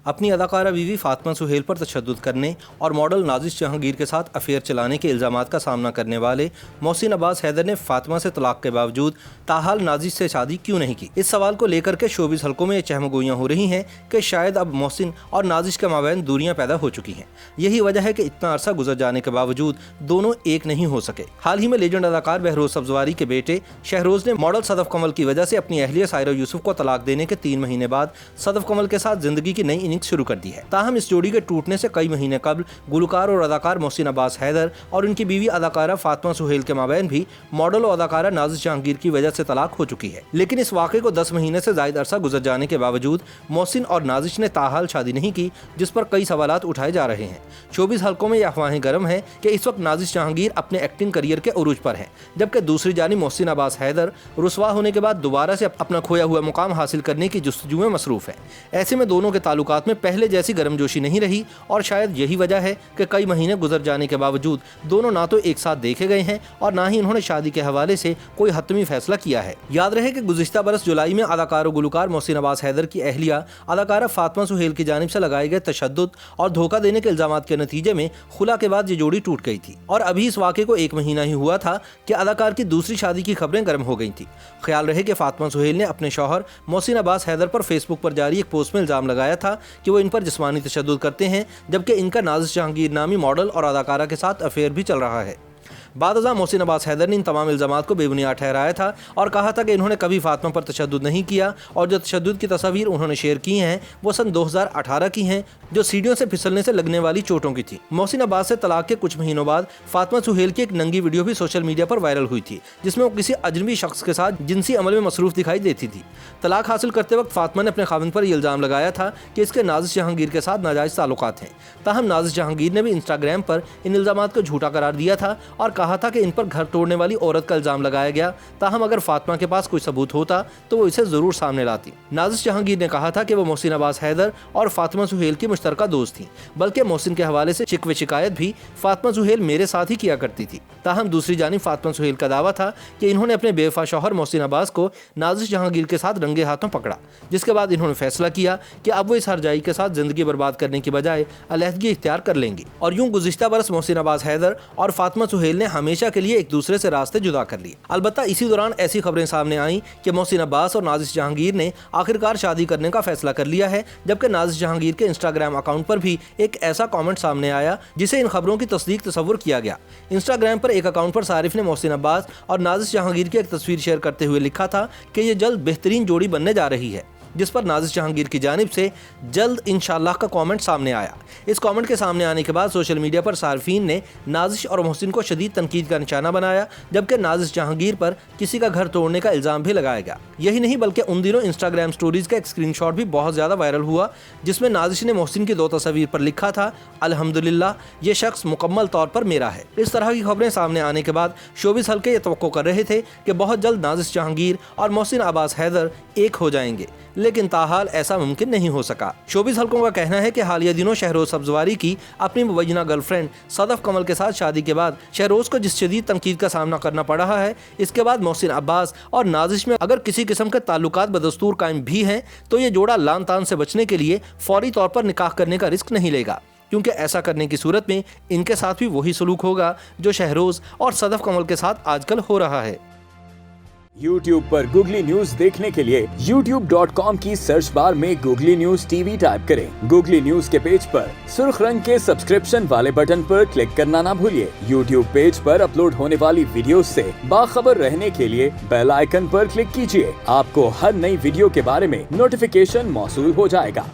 अपनी अदाकारा बीवी फातिमा सुहेल पर तशद्दुद करने और मॉडल नाजिश जहांगीर के साथ अफेयर चलाने के इल्ज़ामात का सामना करने वाले मोहसिन अब्बास हैदर ने फातिमा से तलाक के बावजूद ताहाल नाजिश से शादी क्यों नहीं की। इस सवाल को लेकर के शोबिज़ हलकों में चहमगोइयाँ हो रही हैं कि शायद अब मोहसिन और नाजिश के माबैन दूरियां पैदा हो चुकी हैं। यही वजह है कि इतना अरसा गुजर जाने के बावजूद दोनों एक नहीं हो सके। हाल ही में लेजेंड अदाकार बहरोज सब्जवारी के बेटे शहरोज ने मॉडल सदफ कमल की वजह से अपनी अहलिया सायरा यूसुफ को तलाक देने के 3 महीने बाद सदफ कमल के साथ जिंदगी की नई इनिंग्स शुरू कर दी है। ताहम इस जोड़ी के टूटने से कई महीने कबल गुलकार और अदाकार मोहसिन अब्बास हैदर और उनकी बीवी अदाकारा फातिमा सुहेल के माबैन भी मॉडल और अदाकारा नाजिश जहांगीर की वजह से तलाक हो चुकी है। लेकिन इस वाक़े को 10 महीने से ज़ायद अरसा गुजर जाने के बावजूद मोहसिन और नाजिश ने ताहाल शादी नहीं की, जिस पर कई सवालात उठाए जा रहे हैं। शोबिज़ हलकों में यह अफवाहें गर्म है कि इस वक्त नाजिश जहांगीर अपने एक्टिंग करियर के उरूज पर हैं, जबकि दूसरी जानिब मोहसिन अब्बास हैदर रुसवा होने के बाद दोबारा से अपना खोया हुआ मुकाम हासिल करने की जुस्तजू में मसरूफ़ है। ऐसे में दोनों के ताल्लुकात में पहले जैसी गर्मजोशी नहीं रही और शायद यही वजह है कि कई महीने गुजर जाने के बावजूद दोनों ना तो एक साथ देखे गए हैं और ना ही उन्होंने शादी के हवाले से कोई हतमी फैसला किया है। याद रहे कि गुज़िश्ता बरस जुलाई में अदाकार और गुलकार मोहसिन अब्बास हैदर की अहलिया अदाकारा फातिमा सुहेल की जानिब से लगाए गए तशद्दुद और धोखा देने के इल्जामात के नतीजे में खुला के बाद ये जोड़ी टूट गई थी और अभी इस वाक़े को 1 महीना ही हुआ था कि अदाकार की दूसरी शादी की खबरें गर्म हो गई थी। ख्याल रहे कि फातिमा सुहेल ने अपने शौहर मोहसिन अब्बास हैदर पर फेसबुक पर जारी एक पोस्ट में इल्ज़ाम लगाया था कि वो इन पर जिस्मानी तशद्दुद करते हैं, जबकि इनका नाजिश जहांगीर नामी मॉडल और अदाकारा के साथ अफेयर भी चल रहा है। बादअज़ा मोहसिन अब्बास हैदर ने इन तमाम इल्ज़ामात को बेबुनियाद ठहराया था और कहा था कि इन्होंने कभी फातिमा पर तशद्दुद नहीं किया और जो तशद्दुद की तस्वीर उन्होंने शेयर की हैं वो सन 2018 की हैं, जो सीढ़ियों से फिसलने से लगने वाली चोटों की थी। मोहसिन अब्बास से तलाक के कुछ महीनों बाद फातिमा सुहेल की एक नंगी वीडियो भी सोशल मीडिया पर वायरल हुई थी, जिसमें वो किसी अजनबी शख्स के साथ जिनसी अमल में मसरूफ़ दिखाई देती थी। तलाक हासिल करते वक्त फातिमा ने अपने खाविंद पर यह इल्ज़ाम लगाया था कि इसके नाजिश जहांगीर के साथ नाजायज़ ताल्लुकात हैं। ताहम नाजिश जहांगीर ने भी इंस्टाग्राम पर इन इल्ज़ामात को झूठा करार दिया था और कहा था कि इन पर घर तोड़ने वाली औरत का इल्जाम लगाया गया। ताहम अगर फातिमा के पास कोई सबूत होता तो वो इसे जरूर सामने लाती। नाजिश जहांगीर ने कहा था कि वो मोहसिन अब्बास हैदर और फातिमा सुहेल की मुश्तरका दोस्त थी, बल्कि मोहसिन के हवाले से शिकवे शिकायत भी फातिमा सुहेल मेरे साथ ही किया करती थी। ताहम दूसरी जानिब फातिमा सुहेल का दावा था कि इन्होंने अपने बेवफा शौहर मोहसिन अब्बास को नाजिश जहांगीर के साथ रंगे हाथों पकड़ा, जिसके बाद इन्होंने फैसला किया कि अब वो इस हरजाई के साथ जिंदगी बर्बाद करने की बजाय अलहदगी इख्तियार कर लेंगी। और यूं गुज़िश्ता बरस मोहसिन अब्बास हैदर और फातिमा सुहेल ने हमेशा के लिए एक दूसरे से रास्ते जुदा कर लिए। अलबत्ता इसी दौरान ऐसी खबरें सामने आईं कि मोहसिन अब्बास और नाजिश जहांगीर ने आखिरकार शादी करने का फैसला कर लिया है, जबकि नाजिश जहांगीर के इंस्टाग्राम अकाउंट पर भी एक ऐसा कमेंट सामने आया जिसे इन खबरों की तस्दीक तस्वुर किया गया। इंस्टाग्राम पर एक अकाउंट पर सारिफ ने मोहसिन अब्बास और नाजिश जहांगीर की एक तस्वीर शेयर करते हुए लिखा था कि ये जल्द बेहतरीन जोड़ी बनने जा रही है, जिस पर नाजिश जहांगीर की जानिब से जल्द इंशाअल्लाह का कमेंट सामने आया। इस कमेंट के सामने आने के बाद सोशल मीडिया पर सार्फिन ने नाजिश और मोहसिन को शदीद तनकीद का निशाना बनाया, जबकि नाजिश जहांगीर पर किसी का घर तोड़ने का इल्ज़ाम भी लगाया गया। यही नहीं बल्कि उन दिनों इंस्टाग्राम स्टोरीज़ का एक स्क्रीनशॉट भी बहुत ज़्यादा वायरल हुआ, जिसमें नाजिश ने मोहसिन की 2 तस्वीर पर लिखा था, अल्हम्दुलिल्लाह ये शख्स मुकम्मल तौर पर मेरा है। इस तरह की खबरें सामने आने के बाद शोबिज़ हल्के ये तवक्को कर रहे थे कि बहुत जल्द नाजिश जहांगीर और मोहसिन अब्बास हैदर एक हो जाएंगे, लेकिन ताहाल ऐसा मुमकिन नहीं हो सका। शोबिज़ हल्कों का कहना है कि हालिया दिनों शहरोज सब्जवारी की अपनी मुबैना गर्लफ्रेंड सदफ कमल के साथ शादी के बाद शहरोज को जिस शदीद तनकीद का सामना करना पड़ रहा है, इसके बाद मोहसिन अब्बास और नाजिश में अगर किसी किस्म के ताल्लुकात बदस्तूर कायम भी हैं तो ये जोड़ा लान तान से बचने के लिए फौरी तौर पर निकाह करने का रिस्क नहीं लेगा, क्योंकि ऐसा करने की सूरत में इनके साथ भी वही सलूक होगा जो शहरोज और सदफ कमल के साथ आजकल हो रहा है। YouTube पर गूगली न्यूज देखने के लिए youtube.com की सर्च बार में गूगली न्यूज टीवी टाइप करें। गूगली न्यूज के पेज पर सुर्ख रंग के सब्सक्रिप्शन वाले बटन पर क्लिक करना ना भूलिए। YouTube पेज पर अपलोड होने वाली वीडियोस से बाखबर रहने के लिए बेल आइकन पर क्लिक कीजिए। आपको हर नई वीडियो के बारे में नोटिफिकेशन मौसूल हो जाएगा।